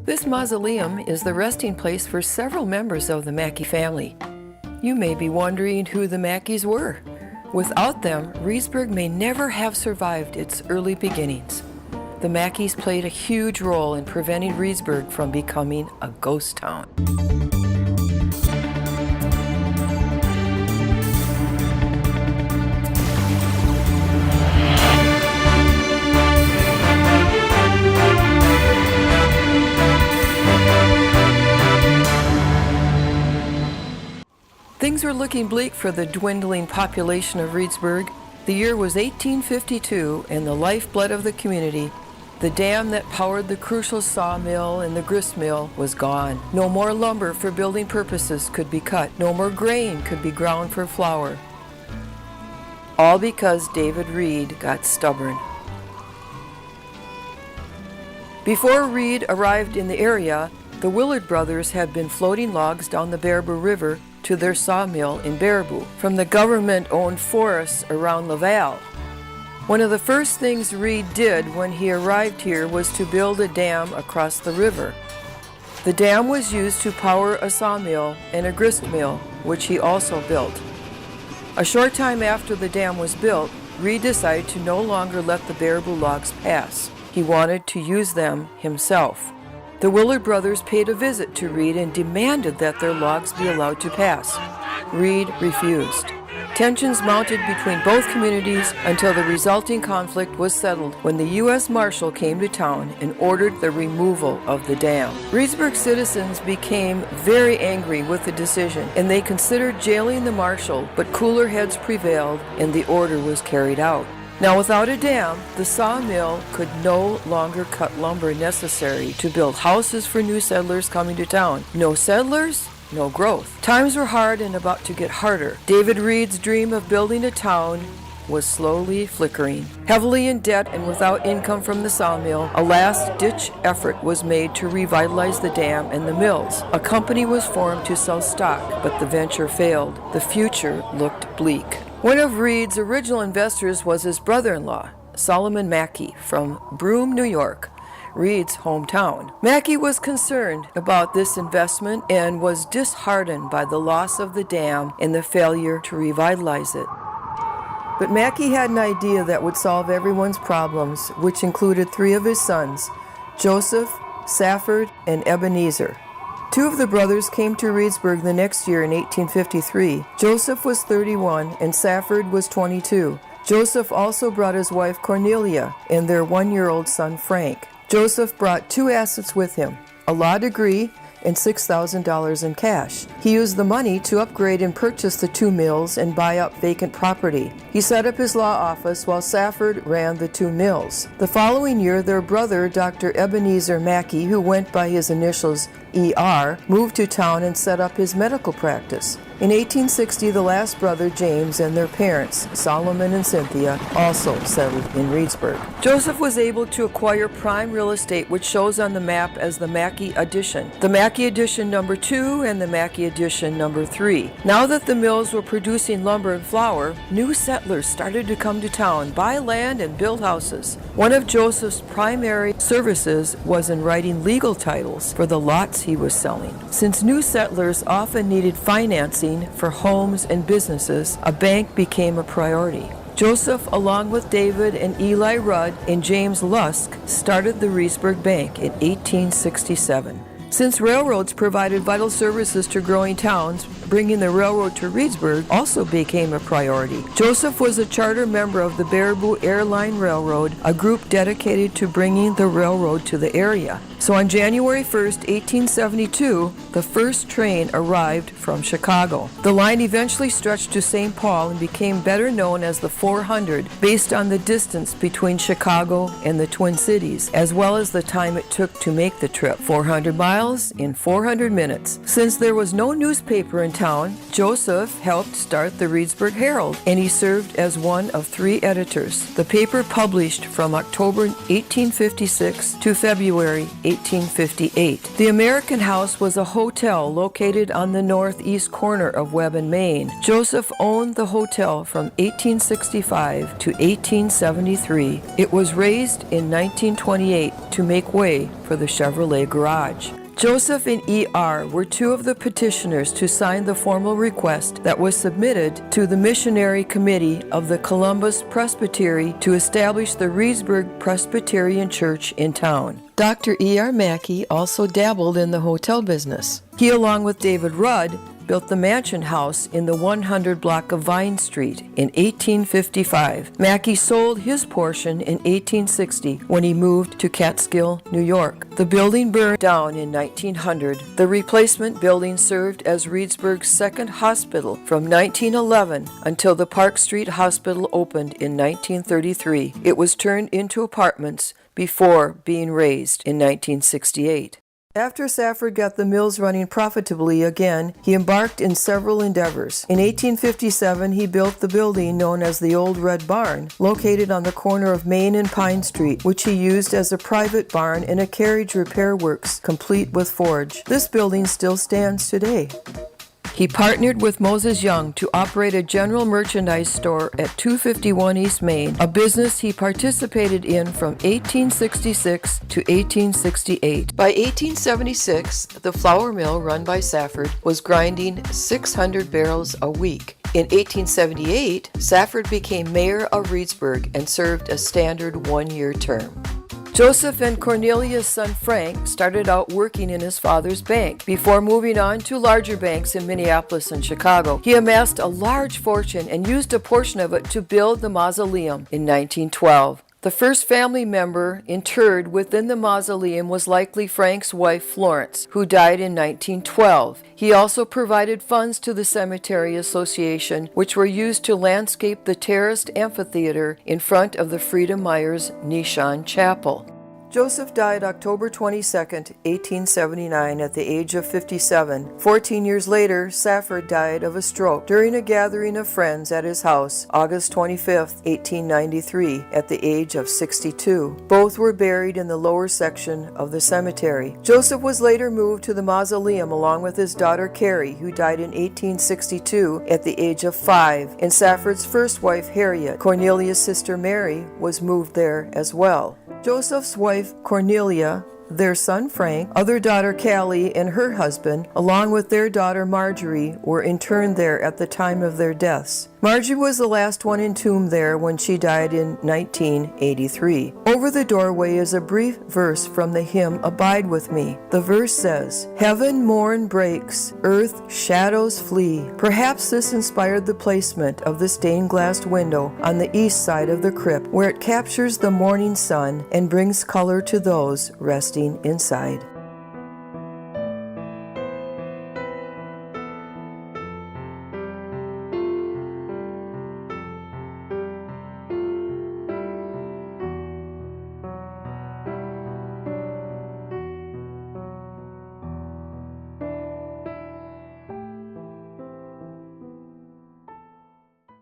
This mausoleum is the resting place for several members of the Mackey family. You may be wondering who the Mackeys were. Without them, Reedsburg may never have survived its early beginnings. The Mackeys played a huge role in preventing Reedsburg from becoming a ghost town. Things were looking bleak for the dwindling population of Reedsburg. The year was 1852, and the lifeblood of the community, the dam that powered the crucial sawmill and the grist mill, was gone. No more lumber for building purposes could be cut. No more grain could be ground for flour. All because David Reed got stubborn. Before Reed arrived in the area, the Willard brothers had been floating logs down the Baraboo River to their sawmill in Baraboo from the government-owned forests around Laval. One of the first things Reed did when he arrived here was to build a dam across the river. The dam was used to power a sawmill and a grist mill, which he also built. A short time after the dam was built, Reed decided to no longer let the Baraboo logs pass. He wanted to use them himself. The Willard brothers paid a visit to Reed and demanded that their logs be allowed to pass. Reed refused. Tensions mounted between both communities until the resulting conflict was settled when the U.S. Marshal came to town and ordered the removal of the dam. Reedsburg citizens became very angry with the decision, and they considered jailing the Marshal, but cooler heads prevailed and the order was carried out. Now, without a dam, the sawmill could no longer cut lumber necessary to build houses for new settlers coming to town. No settlers, no growth. Times were hard and about to get harder. David Reed's dream of building a town was slowly flickering. Heavily in debt and without income from the sawmill, a last-ditch effort was made to revitalize the dam and the mills. A company was formed to sell stock, but the venture failed. The future looked bleak. One of Reed's original investors was his brother-in-law, Solomon Mackey, from Broome, New York, Reed's hometown. Mackey was concerned about this investment and was disheartened by the loss of the dam and the failure to revitalize it. But Mackey had an idea that would solve everyone's problems, which included three of his sons, Joseph, Safford, and Ebenezer. Two of the brothers came to Reedsburg the next year in 1853. Joseph was 31 and Safford was 22. Joseph also brought his wife Cornelia and their one-year-old son Frank. Joseph brought two assets with him, a law degree and $6,000 in cash. He used the money to upgrade and purchase the two mills and buy up vacant property. He set up his law office while Safford ran the two mills. The following year, their brother, Dr. Ebenezer Mackey, who went by his initials E.R., moved to town and set up his medical practice. In 1860, the last brother, James, and their parents, Solomon and Cynthia, also settled in Reedsburg. Joseph was able to acquire prime real estate, which shows on the map as the Mackey Addition. The Mackey Addition number 2 and the Mackey Addition number 3. Now that the mills were producing lumber and flour, new settlers started to come to town, buy land, and build houses. One of Joseph's primary services was in writing legal titles for the lots he was selling. Since new settlers often needed financing for homes and businesses, a bank became a priority. Joseph, along with David and Eli Rudd and James Lusk, started the Reedsburg Bank in 1867. Since railroads provided vital services to growing towns, bringing the railroad to Reedsburg also became a priority. Joseph was a charter member of the Baraboo Airline Railroad, a group dedicated to bringing the railroad to the area. So on January 1st, 1872, the first train arrived from Chicago. The line eventually stretched to St. Paul and became better known as the 400, based on the distance between Chicago and the Twin Cities, as well as the time it took to make the trip, 400 miles in 400 minutes. Since there was no newspaper in town, Joseph helped start the Reedsburg Herald, and he served as one of 3 editors. The paper published from October 1856 to February 1858. The American House was a hotel located on the northeast corner of Webb and Main. Joseph owned the hotel from 1865 to 1873. It was raised in 1928 to make way for the Chevrolet garage. Joseph and E.R. were two of the petitioners to sign the formal request that was submitted to the Missionary Committee of the Columbus Presbytery to establish the Reedsburg Presbyterian Church in town. Dr. E.R. Mackey also dabbled in the hotel business. He, along with David Rudd, built the Mansion House in the 100 block of Vine Street in 1855. Mackey sold his portion in 1860 when he moved to Catskill, New York. The building burned down in 1900. The replacement building served as Reedsburg's second hospital from 1911 until the Park Street Hospital opened in 1933. It was turned into apartments before being razed in 1968. After Safford got the mills running profitably again, he embarked in several endeavors. In 1857, he built the building known as the Old Red Barn, located on the corner of Main and Pine Street, which he used as a private barn and a carriage repair works, complete with forge. This building still stands today. He partnered with Moses Young to operate a general merchandise store at 251 East Main, a business he participated in from 1866 to 1868. By 1876, the flour mill run by Safford was grinding 600 barrels a week. In 1878, Safford became mayor of Reedsburg and served a standard one-year term. Joseph and Cornelia's son Frank started out working in his father's bank before moving on to larger banks in Minneapolis and Chicago. He amassed a large fortune and used a portion of it to build the mausoleum in 1912. The first family member interred within the mausoleum was likely Frank's wife Florence, who died in 1912. He also provided funds to the Cemetery Association, which were used to landscape the terraced amphitheater in front of the Frida Myers Nishon Chapel. Joseph died October 22, 1879, at the age of 57. 14 years later, Safford died of a stroke during a gathering of friends at his house, August 25, 1893, at the age of 62. Both were buried in the lower section of the cemetery. Joseph was later moved to the mausoleum along with his daughter Carrie, who died in 1862 at the age of 5, and Safford's first wife Harriet. Cornelia's sister Mary was moved there as well. Joseph's wife Cornelia, their son Frank, other daughter Callie, and her husband, along with their daughter Marjorie, were interned there at the time of their deaths. Marjorie was the last one entombed there when she died in 1983. Over the doorway is a brief verse from the hymn Abide With Me. The verse says, "Heaven morn breaks, earth shadows flee." Perhaps this inspired the placement of the stained glass window on the east side of the crypt, where it captures the morning sun and brings color to those resting inside.